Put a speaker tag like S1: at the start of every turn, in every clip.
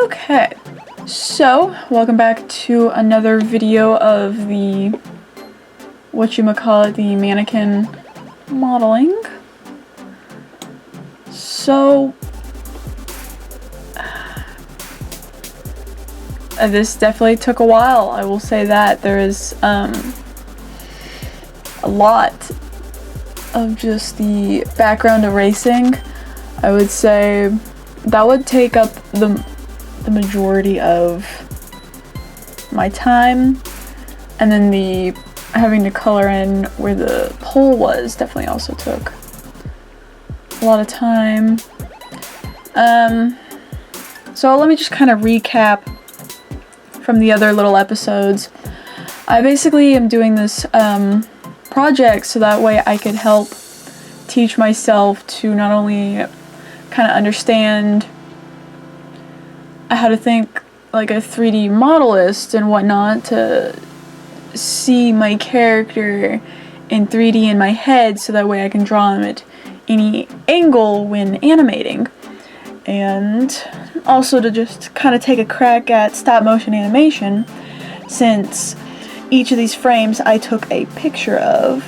S1: Okay, so welcome back to another video of the the mannequin modeling. So this definitely took a while, I will say that. There is a lot of just the background erasing. I would say that would take up the majority of my time, and then the having to color in where the pole was definitely also took a lot of time. So let me just kind of recap from the other little episodes. I basically am doing this project so that way I could help teach myself to not only kind of understand how to think like a 3D modelist and whatnot, to see my character in 3D in my head so that way I can draw him at any angle when animating, and also to just kind of take a crack at stop motion animation, since each of these frames I took a picture of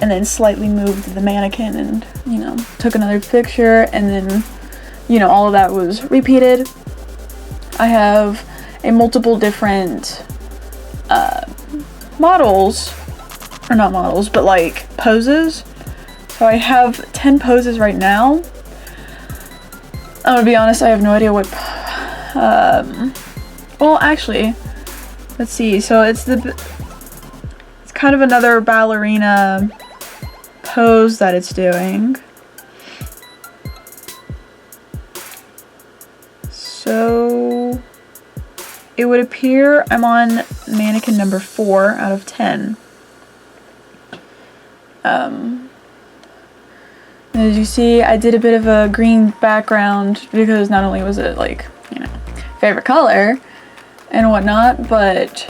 S1: and then slightly moved the mannequin and, you know, took another picture, and then, you know, all of that was repeated. I have a multiple different models, or not models, but like poses. So I have 10 poses right now. I'm gonna be honest, I have no idea what, well actually, let's see, so it's kind of another ballerina pose that it's doing. So it would appear I'm on mannequin number 4 out of 10. As you see, I did a bit of a green background because not only was it, like, you know, favorite color and whatnot, but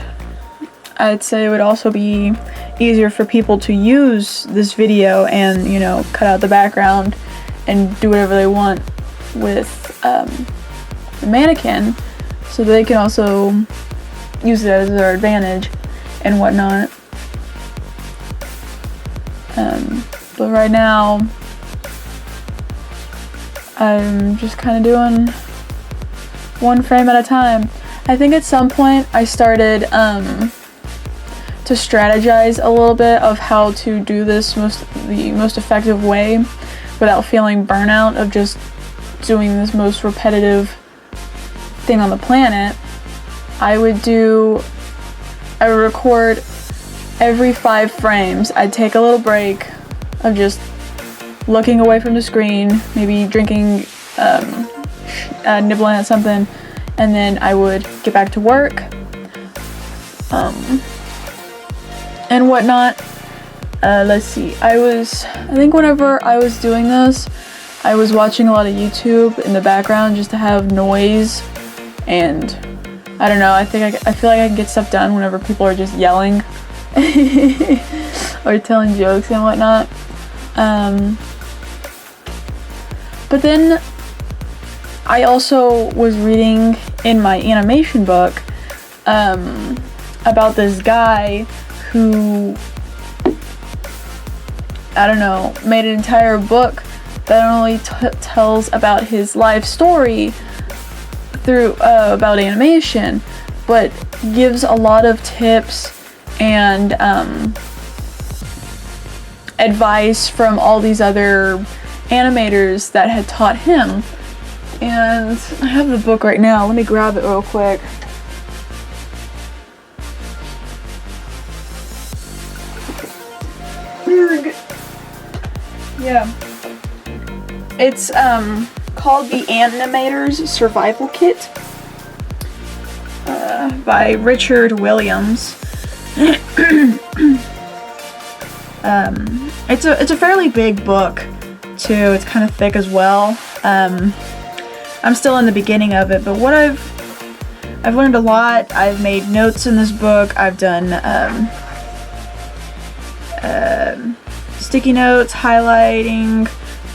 S1: I'd say it would also be easier for people to use this video and, you know, cut out the background and do whatever they want with the mannequin, so they can also use it as their advantage and whatnot. But right now I'm just kind of doing one frame at a time. I think at some point I started to strategize a little bit of how to do this the most effective way without feeling burnout of just doing this most repetitive thing on the planet. I would record every 5 frames. I'd take a little break of just looking away from the screen, maybe drinking, nibbling at something, and then I would get back to work and whatnot. Let's see, I think whenever I was doing this, I was watching a lot of YouTube in the background just to have noise, and I don't know, I feel like I can get stuff done whenever people are just yelling or telling jokes and whatnot. But then I also was reading in my animation book about this guy who, I don't know, made an entire book that not only tells about his life story through about animation, but gives a lot of tips and advice from all these other animators that had taught him. And I have the book right now, let me grab it real quick. Yeah, it's called The Animator's Survival Kit by Richard Williams. It's a fairly big book too. It's kind of thick as well. I'm still in the beginning of it, but what I've learned a lot. I've made notes in this book. I've done sticky notes, highlighting,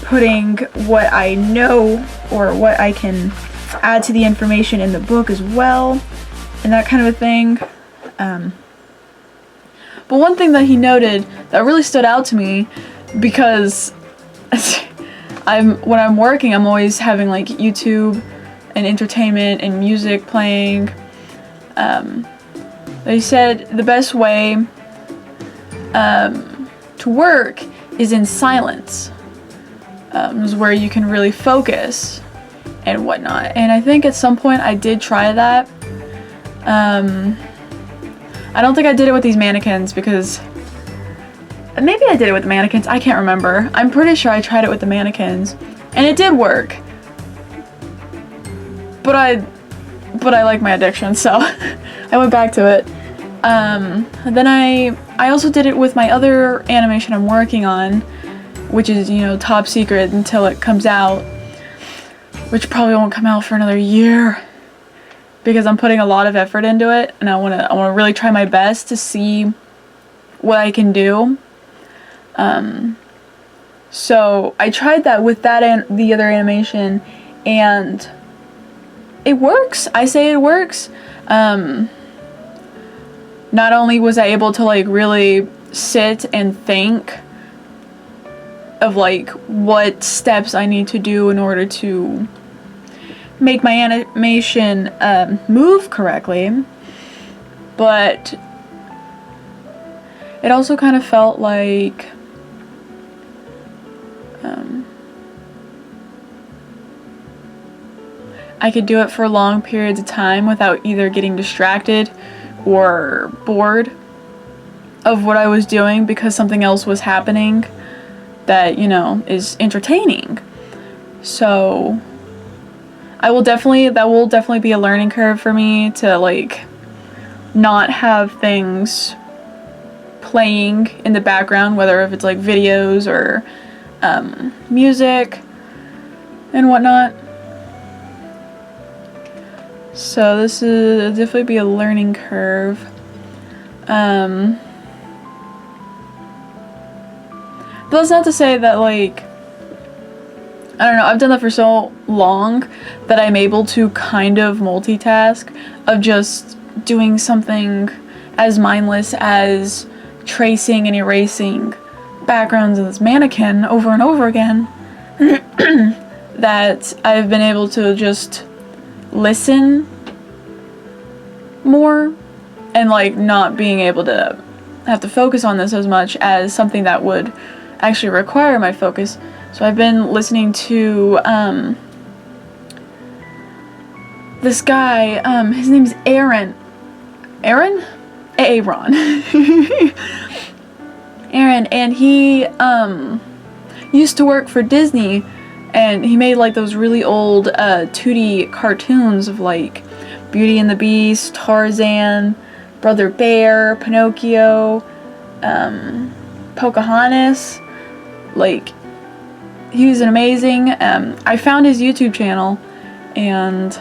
S1: putting what I know or what I can add to the information in the book as well, and that kind of a thing. But one thing that he noted that really stood out to me, because when I'm working, I'm always having like YouTube and entertainment and music playing. They said the best way to work is in silence, is where you can really focus and whatnot. And I think at some point I did try that. I don't think I did it with these mannequins, because maybe I did it with the mannequins, I can't remember. I'm pretty sure I tried it with the mannequins and it did work, but I like my addiction, so I went back to it. Then I also did it with my other animation I'm working on, which is, you know, top secret until it comes out, which probably won't come out for another year, because I'm putting a lot of effort into it, and I want to really try my best to see what I can do. So I tried that with that and the other animation, and it works. I say it works. Not only was I able to like really sit and think of like what steps I need to do in order to make my animation move correctly, but it also kind of felt like I could do it for long periods of time without either getting distracted or bored of what I was doing, because something else was happening that, you know, is entertaining. So that will definitely be a learning curve for me, to like not have things playing in the background, whether if it's like videos or music and whatnot. So this is definitely be a learning curve. But that's not to say that, like, I don't know, I've done that for so long that I'm able to kind of multitask, of just doing something as mindless as tracing and erasing backgrounds of this mannequin over and over again, that I've been able to just listen more, and like not being able to have to focus on this as much as something that would actually require my focus. So I've been listening to this guy, his name's Aaron, and he used to work for Disney, and he made like those really old 2D cartoons of like Beauty and the Beast, Tarzan, Brother Bear, Pinocchio, Pocahontas. Like, he was an amazing. I found his YouTube channel and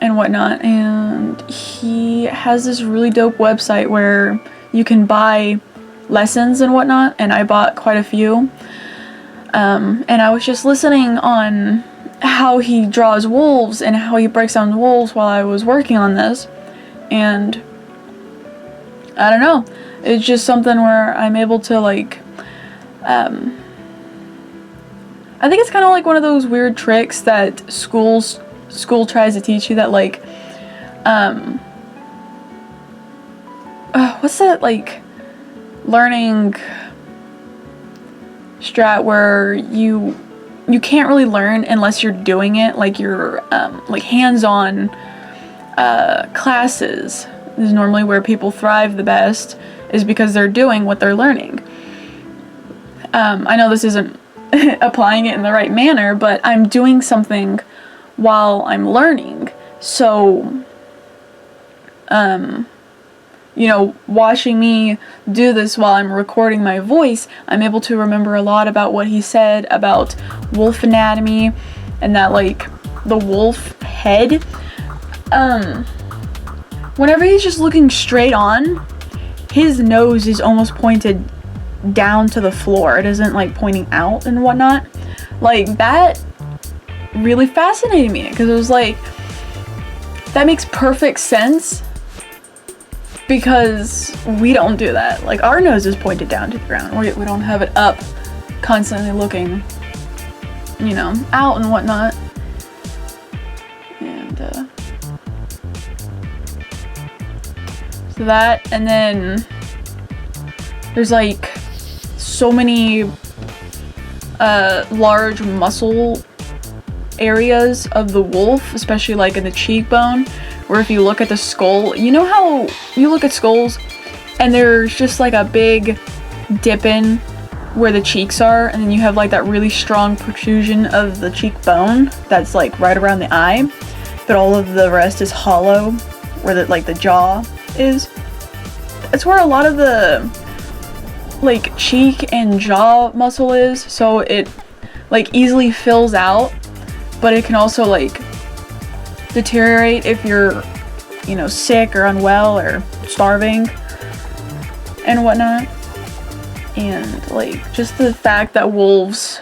S1: whatnot, and he has this really dope website where you can buy lessons and whatnot, and I bought quite a few. And I was just listening on how he draws wolves and how he breaks down wolves while I was working on this, and I don't know, it's just something where I'm able to like, I think it's kind of like one of those weird tricks that school tries to teach you, that like, what's that, like, learning strat where you can't really learn unless you're doing it, like your like hands-on classes is normally where people thrive the best, is because they're doing what they're learning. I know this isn't applying it in the right manner, but I'm doing something while I'm learning. So, you know, watching me do this while I'm recording my voice, I'm able to remember a lot about what he said about wolf anatomy, and that, like, the wolf head, whenever he's just looking straight on, his nose is almost pointed down to the floor. It isn't like pointing out and whatnot. Like, that really fascinated me, because it was like, that makes perfect sense, because we don't do that. Like, our nose is pointed down to the ground. We don't have it up, constantly looking, you know, out and whatnot. And so that, and then there's like so many large muscle areas of the wolf, especially like in the cheekbone, where if you look at the skull, you know how you look at skulls and there's just like a big dip in where the cheeks are, and then you have like that really strong protrusion of the cheekbone that's like right around the eye, but all of the rest is hollow, where the jaw is. That's where a lot of the like cheek and jaw muscle is, so it like easily fills out, but it can also like deteriorate if you're, you know, sick or unwell or starving and whatnot. And like just the fact that wolves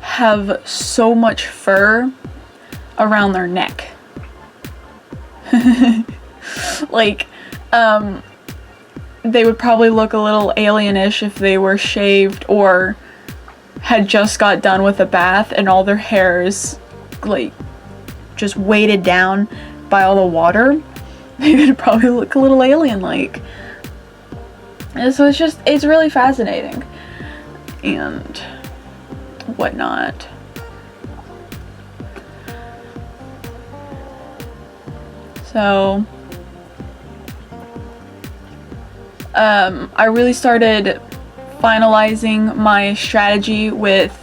S1: have so much fur around their neck. Like, they would probably look a little alienish if they were shaved or had just got done with a bath and all their hair is like just weighted down by all the water. They would probably look a little alien-like. And so it's really fascinating and whatnot. So I really started finalizing my strategy with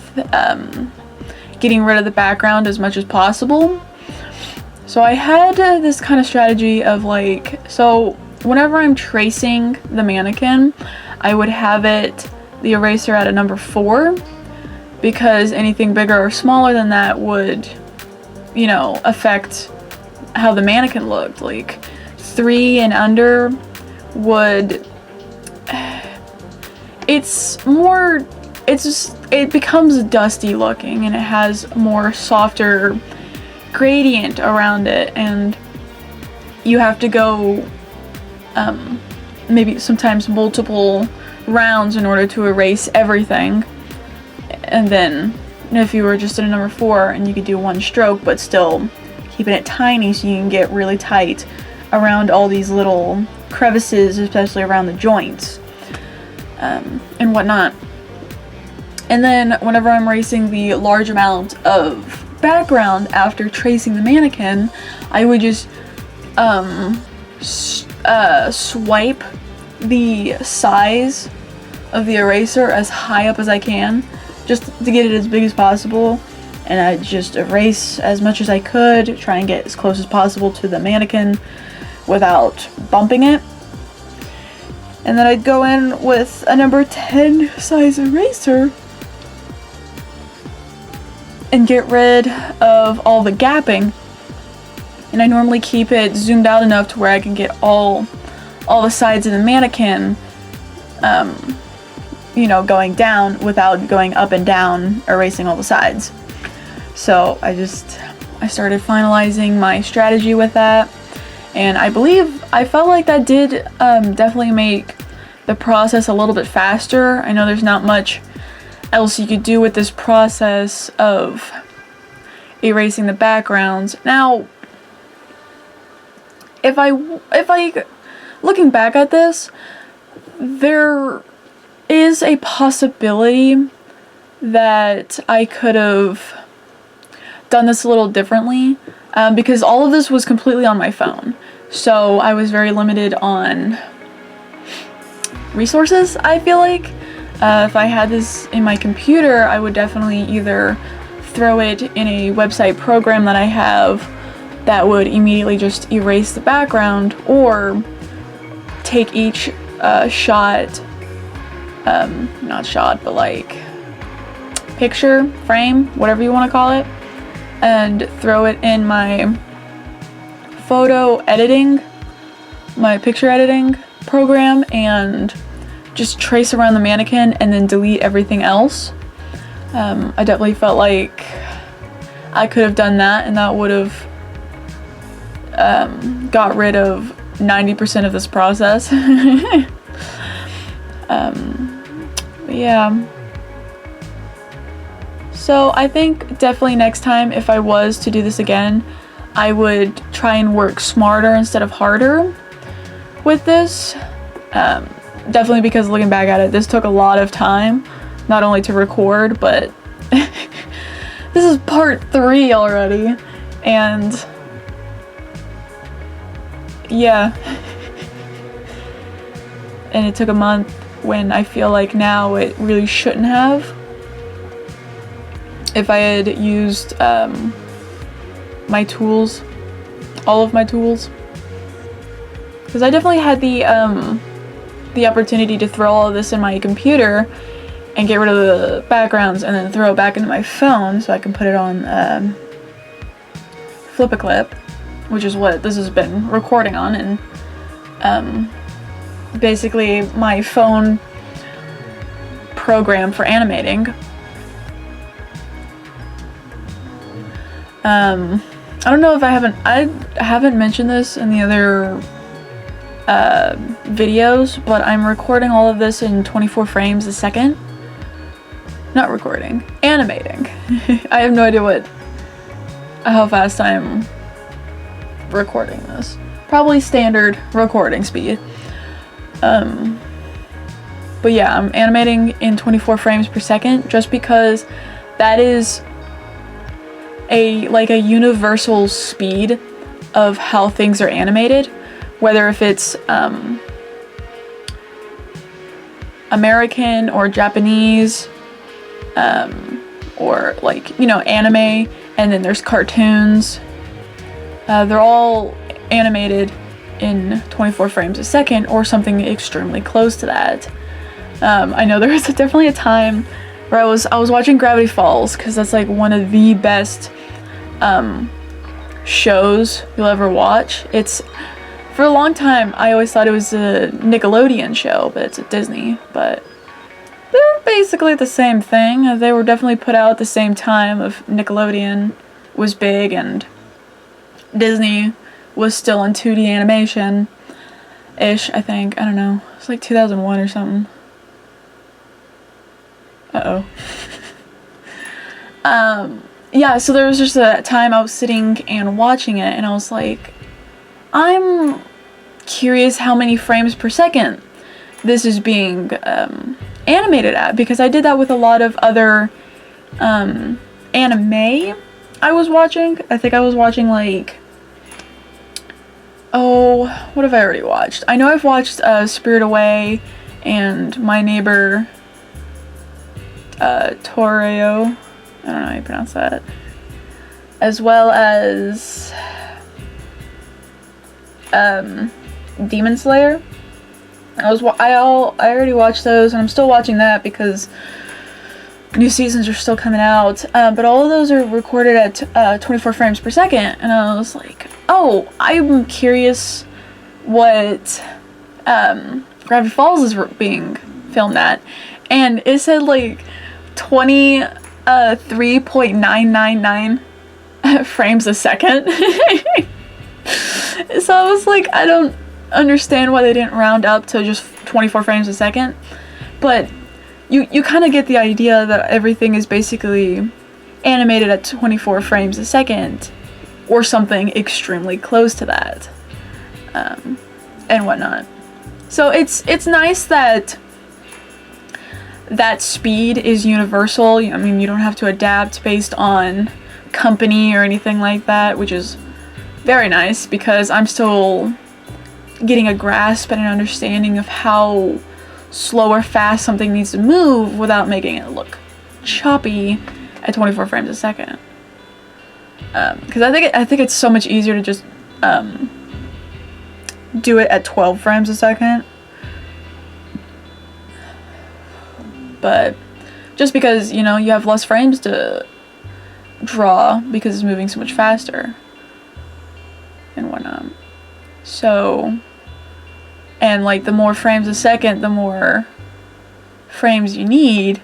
S1: getting rid of the background as much as possible. So I had this kind of strategy of like, so whenever I'm tracing the mannequin, I would have the eraser at a number 4, because anything bigger or smaller than that would, you know, affect how the mannequin looked. Like 3 and under would, it becomes dusty looking, and it has more softer gradient around it, and you have to go maybe sometimes multiple rounds in order to erase everything. And then if you were just at a number 4 and you could do one stroke but still keeping it tiny so you can get really tight around all these little crevices, especially around the joints and whatnot. And then whenever I'm erasing the large amount of background after tracing the mannequin, I would just swipe the size of the eraser as high up as I can, just to get it as big as possible, and I'd just erase as much as I could, try and get as close as possible to the mannequin without bumping it. And then I'd go in with a number 10 size eraser and get rid of all the gapping. And I normally keep it zoomed out enough to where I can get all the sides of the mannequin, you know, going down without going up and down, erasing all the sides. So I started finalizing my strategy with that, and I felt like that did definitely make the process a little bit faster. I know there's not much else you could do with this process of erasing the backgrounds. Now, if I looking back at this, there is a possibility that I could have done this a little differently, because all of this was completely on my phone. So I was very limited on resources, I feel like. If I had this in my computer, I would definitely either throw it in a website program that I have that would immediately just erase the background, or take each not shot, but like picture, frame, whatever you want to call it, and throw it in my picture editing program, and just trace around the mannequin and then delete everything else. I definitely felt like I could have done that, and that would have got rid of 90% of this process. But yeah. So I think definitely next time, if I was to do this again, I would try and work smarter instead of harder with this. Definitely because looking back at it, this took a lot of time, not only to record, but this is part 3 already, and yeah. And it took a month when I feel like now it really shouldn't have. If I had used my tools, all of my tools, because I definitely had the opportunity to throw all of this in my computer and get rid of the backgrounds and then throw it back into my phone so I can put it on Flip-A-Clip, which is what this has been recording on, and basically my phone program for animating. I don't know if I haven't mentioned this in the other videos, but I'm recording all of this in 24 frames a second. Not recording, animating. I have no idea how fast I'm recording this. Probably standard recording speed. But yeah, I'm animating in 24 frames per second just because that is like a universal speed of how things are animated, whether if it's American or Japanese, or like, you know, anime, and then there's cartoons. They're all animated in 24 frames a second or something extremely close to that. I know there was definitely a time where I was watching Gravity Falls, because that's like one of the best shows you'll ever watch. It's, for a long time I always thought it was a Nickelodeon show, but it's a Disney, but they're basically the same thing. They were definitely put out at the same time of Nickelodeon was big and Disney was still in 2D animation ish, I think. I don't know. It's like 2001 or something. Yeah, so there was just a time I was sitting and watching it, and I was like, I'm curious how many frames per second this is being animated at, because I did that with a lot of other anime I was watching. I think I was watching like, what have I already watched? I know I've watched Spirit Away and My Neighbor Toreo, I don't know how you pronounce that, as well as Demon Slayer. I already watched those, and I'm still watching that because new seasons are still coming out, but all of those are recorded at 24 frames per second, and I was like, oh, I'm curious what Gravity Falls is being filmed at, and it said like 23.999 frames a second. So I was like, I don't understand why they didn't round up to just 24 frames a second, but you kind of get the idea that everything is basically animated at 24 frames a second or something extremely close to that, and whatnot. So it's nice that that speed is universal. I mean, you don't have to adapt based on company or anything like that, which is very nice, because I'm still getting a grasp and an understanding of how slow or fast something needs to move without making it look choppy at 24 frames a second. Because I think it's so much easier to just do it at 12 frames a second. But just because, you know, you have less frames to draw because it's moving so much faster and whatnot. So, and like the more frames a second, the more frames you need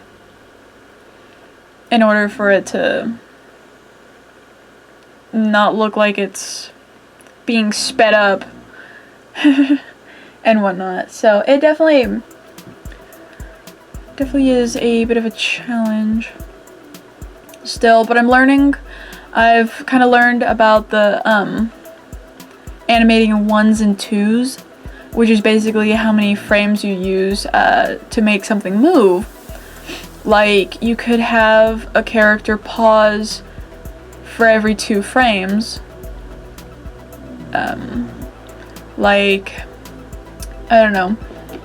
S1: in order for it to not look like it's being sped up and whatnot. So it definitely is a bit of a challenge still, but I'm learning. I've kind of learned about the animating in 1s and 2s, which is basically how many frames you use to make something move. Like, you could have a character pause for every 2 frames. Like, I don't know,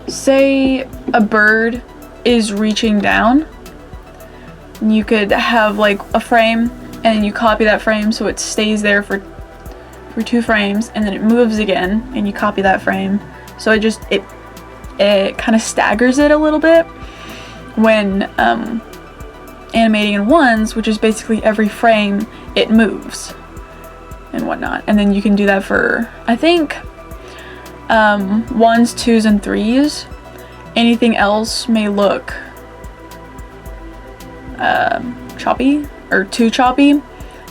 S1: say a bird is reaching down, you could have like a frame and you copy that frame so it stays there for 2 frames, and then it moves again and you copy that frame, so it kind of staggers it a little bit when animating in 1s, which is basically every frame it moves and whatnot. And then you can do that for, I think, 1s, 2s, and 3s. Anything else may look choppy or too choppy,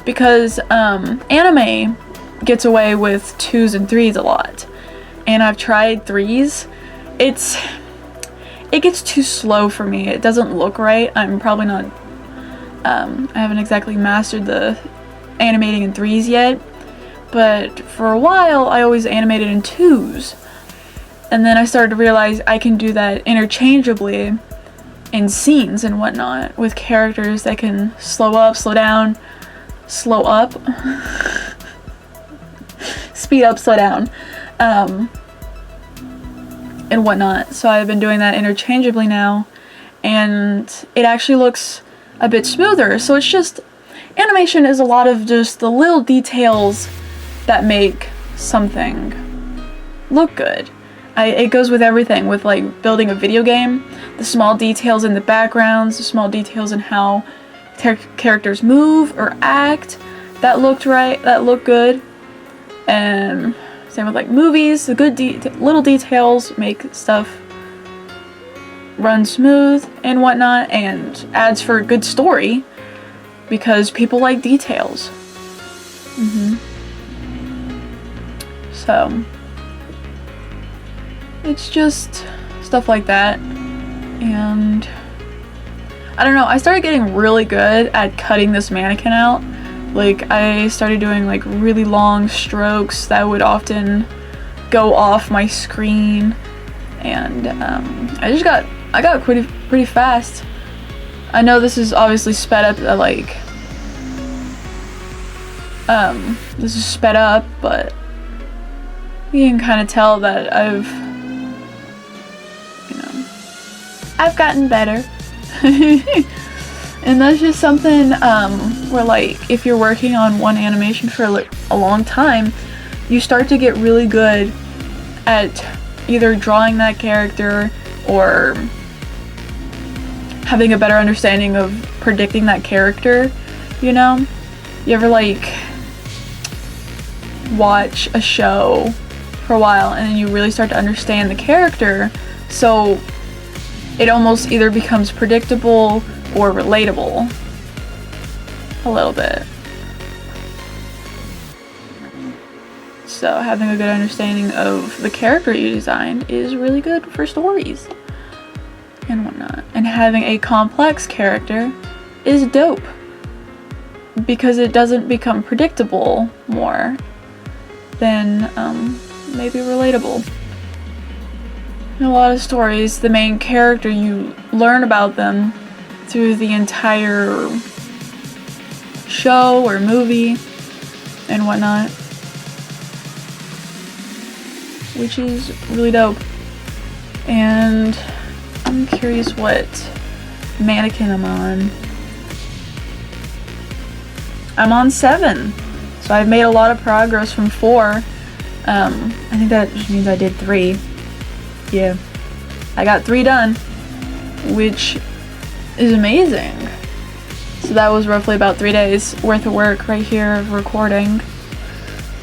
S1: because anime gets away with 2s and 3s a lot, and I've tried 3s. It gets too slow for me. It doesn't look right. I'm probably not I haven't exactly mastered the animating in 3s yet, but for a while I always animated in 2s, and then I started to realize I can do that interchangeably in scenes and whatnot with characters that can slow up, slow down, slow up, speed up, slow down, and whatnot. So I've been doing that interchangeably now, and it actually looks a bit smoother. So it's just, animation is a lot of just the little details that make something look good. It goes with everything, with like building a video game, the small details in the backgrounds, the small details in how characters move or act, that look good. And same with like movies, the good little details make stuff run smooth and whatnot, and adds for a good story because people like details. So it's just stuff like that. And I don't know, I started getting really good at cutting this mannequin out. Like, I started doing like really long strokes that would often go off my screen, and I got pretty fast. I know this is obviously sped up, this is sped up, but you can kind of tell that I've gotten better. And that's just something where, like, if you're working on one animation for a long time, you start to get really good at either drawing that character or having a better understanding of predicting that character, you know? You ever, like, watch a show for a while and then you really start to understand the character, so it almost either becomes predictable or relatable a little bit. So having a good understanding of the character you designed is really good for stories and whatnot. And having a complex character is dope because it doesn't become predictable more than maybe relatable. In a lot of stories, the main character, you learn about them through the entire show or movie and whatnot, which is really dope. And I'm curious what mannequin I'm on. I'm on 7, so I've made a lot of progress from 4. I think that just means I did 3. Yeah, I got 3 done, which is amazing. So that was roughly about 3 days worth of work right here of recording.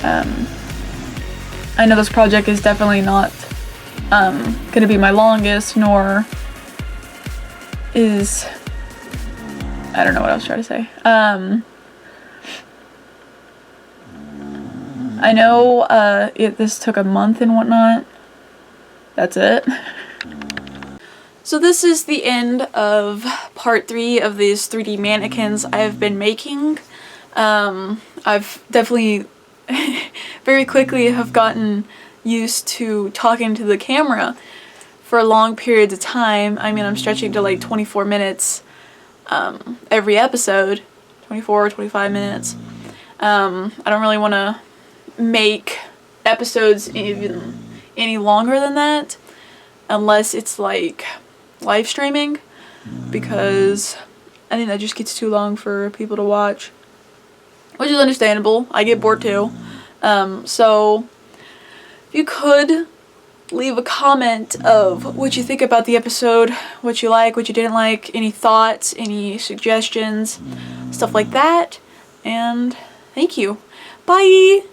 S1: I know this project is definitely not gonna be my longest, nor is, I don't know what I was trying to say. I know this took a month and whatnot. That's it. So this is the end of part 3 of these 3D mannequins I've been making. I've definitely very quickly have gotten used to talking to the camera for long periods of time. I mean, I'm stretching to like 24 minutes every episode, 24 or 25 minutes. I don't really want to make episodes even any longer than that unless it's like live streaming, because I think that just gets too long for people to watch, which is understandable. I get bored too. So if you could leave a comment of what you think about the episode, what you like, what you didn't like, any thoughts, any suggestions, stuff like that, and thank you. Bye!